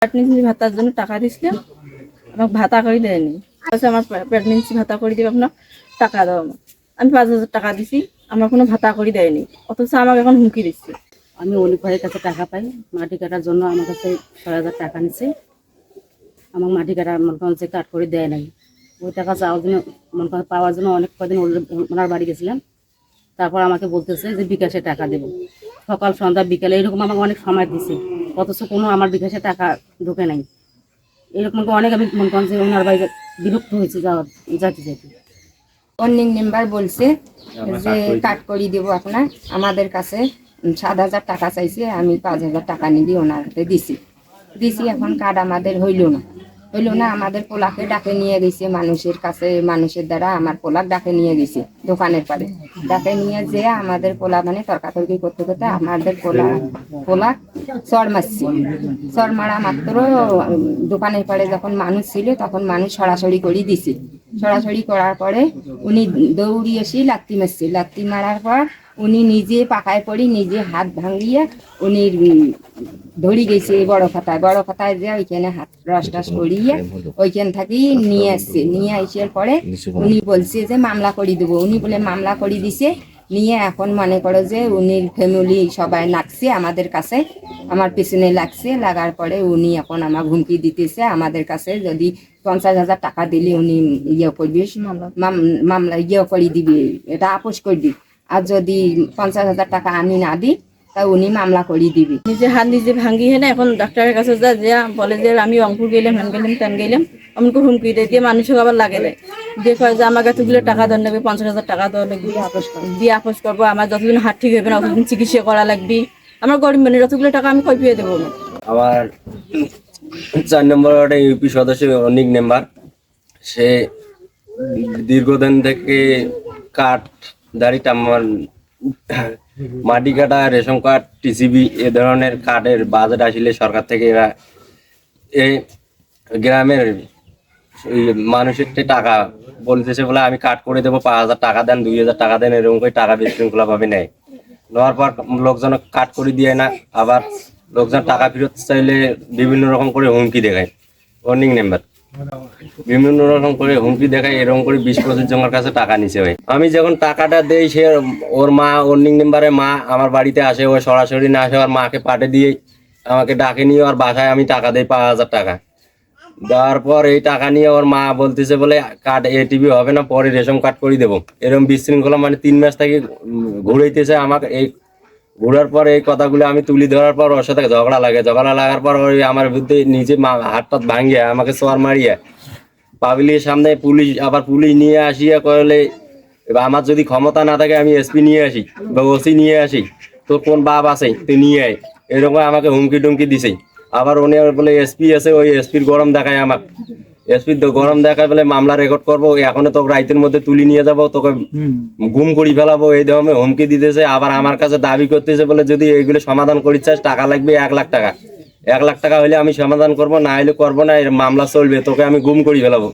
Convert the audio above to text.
Pregnancy ভাতার জন্য টাকা দিছিলাম, আমাকে ভাতা করে দেয়নি। আমার প্রেগনেন্সি ভাতা করে দিবে, আপনার টাকা দাও। আমি 5,000 টাকা দিছি, আমার কোনো ভাতা করে দেয়নি, অথচ আমাকে এখন হুমকি দিচ্ছে। আমি অলিক ভাইয়ের কাছে টাকা পাই, মাটি কাটার জন্য আমার কাছে 6,000 টাকা নিচ্ছে। আমার মাটি কাটা মনে করেন যে কাট করে দেয় নাই। ওই টাকা যাওয়ার জন্য মনে করেন পাওয়ার জন্য অনেক কদিন ওনার বাড়ি গেছিলাম। তারপর আমাকে বলতেছে যে বিকাশে টাকা দেবো, সকাল সন্ধ্যা বিকালে এরকম আমাকে অনেক সময় দিছে, অথচ কোনো আমার বিকাশে টাকা ঢোকে নাই। এরকম অনেক আমি মনে করেন যে ওনার বাড়ি বিরক্ত হয়েছে যাতে যেতে। অর্নিং মেম্বার বলছে যে কাট করে দেবো আপনার, আমাদের কাছে 7,000 টাকা চাইছে, আমি 5,000 টাকা নিয়ে ওনার হাতে দিছি। এখন কার্ড আমাদের হইল না, আমাদের পোলাকে ডাকে নিয়ে গেছে মানুষের কাছে, মানুষের দ্বারা আমার পোলাক ডাকে নিয়ে গেছে দোকানের পারে, ডাকে নিয়ে যে আমাদের পোলা মানে তর্কাতর্কি করতে করতে আমাদের পোলাক চর মারছে। চর মারা মাত্র দোকানের পারে যখন মানুষ ছিল তখন মানুষ সরাসরি করে দিছে। সরাসরি করার পরে উনি দৌড়ি এসে লাত্তি মারার পর উনি নিজে পাকায় পড়ি, নিজে হাত ভাঙিয়ে উনি ধরি গেছে বড় খাতায় যে ওইখানে হাত রস করিয়ে ওইখান থেকে নিয়ে আসার পরে উনি বলছে যে মামলা করে দেবো। উনি বলে মামলা করে দিছে, নিয়ে এখন মনে করো যে উনির ফ্যামিলি সবাই লাগছে আমাদের কাছে, আমার পিছনে লাগছে। লাগার পরে উনি এখন আমার হুমকি দিতেছে আমাদের কাছে, যদি 50,000 টাকা দিলে উনি ইয়ে করবি, মামলা ইয়ে করে দিবি, এটা আপোষ করবি, আর যদি 50,000 টাকা আমি না দিই তা উনি মামলা করে দিবি। নিজে হাত নিজে ভাঙি না, এখন ডাক্তারের কাছে যা বলে যে আমি অঙ্কুর গেলাম, হ্যান গেলাম, তেন গেলাম, আমাকে হুমকি দিয়ে মানুষকে আবার লাগে দেয়, দিয়ে কয় যে আমাকে এতগুলো টাকা দেওয়া লাগবে, 50,000 টাকা দেওয়া লাগবে, দিয়ে আপোষ করবো, আমার যতদিন হাত ঠিক হবে না অতদিন চিকিৎসা করা লাগবে, আমার গরিব মানুষ অতগুলো টাকা আমি কই পেয়ে দেবো। আমার 4 নম্বর ওয়ার্ডে ইউপি সদস্য অনিক মেম্বার, সে দীর্ঘদিন থেকে কাঠ দাঁড়িয়ে আমার মাটি কাটা, রেশন কার্ড, টিসিবি এ ধরনের কার্ডের বাজেট আসলে সরকার থেকে এরা এই গ্রামের মানুষের টাকা বলতেছে বলে আমি কাট করে দেবো, 5,000 টাকা দেন, 2,000 টাকা দেন, এরকম করে টাকা বিশৃঙ্খলা ভাবে নেয়। নেওয়ার পর লোকজন কাট করে দিয়ে না, আবার লোকজন টাকা ফেরত চাইলে বিভিন্ন রকম করে হুমকি দেখায়। ওয়ার্নিং নাম্বার বিভিন্ন রকম করে হুমকি দেখায়, এরকম করে 20-25 জনের কাছে টাকা নিছে হয়। আমি যখন টাকাটা দেই, সে ওর মা ওয়ার্নিং নাম্বারে মা আমার বাড়িতে আসে, ও সরাসরি না আসে, আর মাকে পাঠিয়ে দিয়ে আমাকে ডাকে নিয়ে ওর বাসায় আমি টাকা দেই 5,000 টাকা। দেওয়ার পর এই টাকা নিয়ে ওর মা বলতেছে বলে কার্ড এটিভি হবে না, পরে রেশন কার্ড করে দেবো, এরকম বিশৃঙ্খলা মানে 3 মাস থেকে ঘুরাইতেছে আমাকে। এই ঘোরার পর এই কথাগুলো আমি তুলি ধরার পর ওর সাথে ঝগড়া লাগার পর ওই আমার বিরুদ্ধে নিজে হাত পাত ভাঙিয়ে আমাকে চর মারিয়ে পাবলিকের সামনে পুলিশ নিয়ে আসিয়া করলে, আমার যদি ক্ষমতা না থাকে আমি এসপি নিয়ে আসি বা ওসি নিয়ে আসি, তোর কোন বাপ আছে তুই নিয়ে আয়, এরকম আমাকে হুমকি টুমকি দিছে। আবার উনি বলে এসপি আছে, ওই এসপির গরম দেখায় আমাকে, এসপির গরম দেখায় বলে মামলা রেকর্ড করবো, এখনো তোকে রাইতের মধ্যে তুলি নিয়ে যাবো, তোকে গুম করে ফেলাবো, এই ধরনের হুমকি দিতেছে। আবার আমার কাছে দাবি করতেছে বলে যদি এইগুলো সমাধান করিস টাকা লাগবে 1 লাখ টাকা, 1 লাখ টাকা হলে আমি সমাধান করবো, না হলে করবো না, এর মামলা চলবে, তোকে আমি গুম করে ফেলাবো।